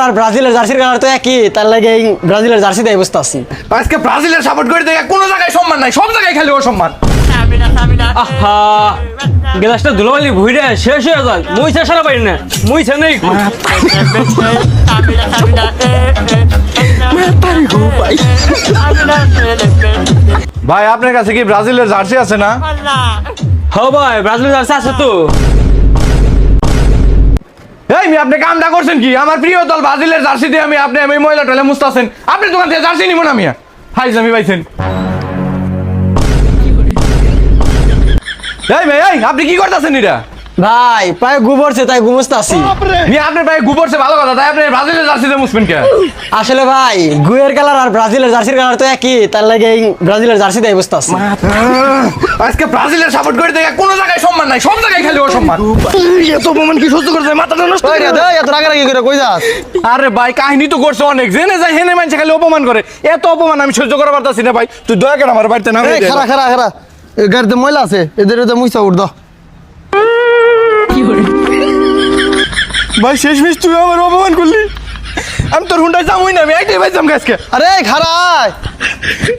আর ব্রাজিলের জার্সির কালার তো একই, তার লাগে এই ব্রাজিলের জার্সি দিয়ে বসতে আসছি। আজকে ব্রাজিলের সাপোর্ট করে দেখে কোনো জায়গায় সম্মান নাই, সব জায়গায় খালি অসম্মান। আহা গ্লাসটা ধুলোবালি ভুইরে শেষ হয়ে যায়, মুইছে সারা পারি না, মুইছে নেই। ভাই আপনার কাছে কি ব্রাজিলের জার্সি আছে না? হ ভাই ব্রাজিলের জার্সি আছে তো। এই আপনি কামটা করছেন কি? আমার প্রিয় দল ব্রাজিলের জার্সি দিয়ে আপনি ময়লা টয়লা মুছতাছেন। আপনার দোকান থেকে জার্সি নিব না মিয়া, হাইজামি পাইছেন। এই ভাই আপনি কি করতেছেন এটা? ভাই পায়ে গুবরছে তাই গুমসতে আসি। মিয়া আপনার পায়ে গোবরছে ভালো কথা, তাই আপনি ব্রাজিলের জার্সি দিয়ে মুছবেন কে? আসলে ভাই গুয়ের কালার আর ব্রাজিলের জার্সির কালার তো একই, তার লাগে এই ব্রাজিলের জার্সি দিয়ে বসতে আসছি। আজকে ব্রাজিলের সাপোর্ট করে দেখে কোনো জায়গায় সম্মান নাই, সব জায়গায় খালি অসম্মান। এত অপমান কি সহ্য করতে মাথাটা নষ্ট হয়ে গেছে। এত রাগারাগি করে কই যাস? আরে ভাই কাহিনী তো করছে অনেক, জেনে যায় হেনে মানুষ খালি অপমান করে। এত অপমান আমি সহ্য করা পারতাছি না ভাই, তুই দয়া করে আমার বাড়িতে না। খারা খারা খারা গাড়িতে ময়লা আছে, এদের মুইসা উঠ দাও। ভাই শেষমেশ তুই আমার অপমান করলি, আমি তোর হুন্ডায় যামই না, আমি একটাই ভাই যাম গাছকে। আরে খারাই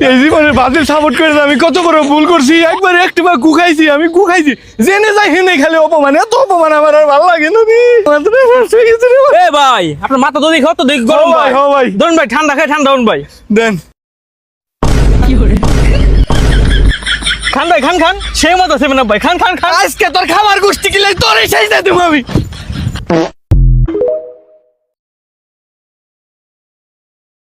এই জীবনে ব্রাজিল সাপোর্ট করে আমি কত বড় ভুল করছি। একবার একটু বার গুখাইছি, আমি গুখাইছি, জেনে যাই হেনে খালি অপমান। এত অপমান আমার আর ভালো লাগে না। এ ভাই আপনার মাথা তো দেখো তো দেখ গরম ভাই। ভাই ধরুন ভাই ঠান্ডা খাই, ঠান্ডা হন ভাই। দেন খান ভাই খান খান, সেই মতো সেভেন আপ ভাই, খান খান খান। আজকে তোর খাবার গোষ্ঠী কিলে তোর শেষ দিয়ে দেবো আমি।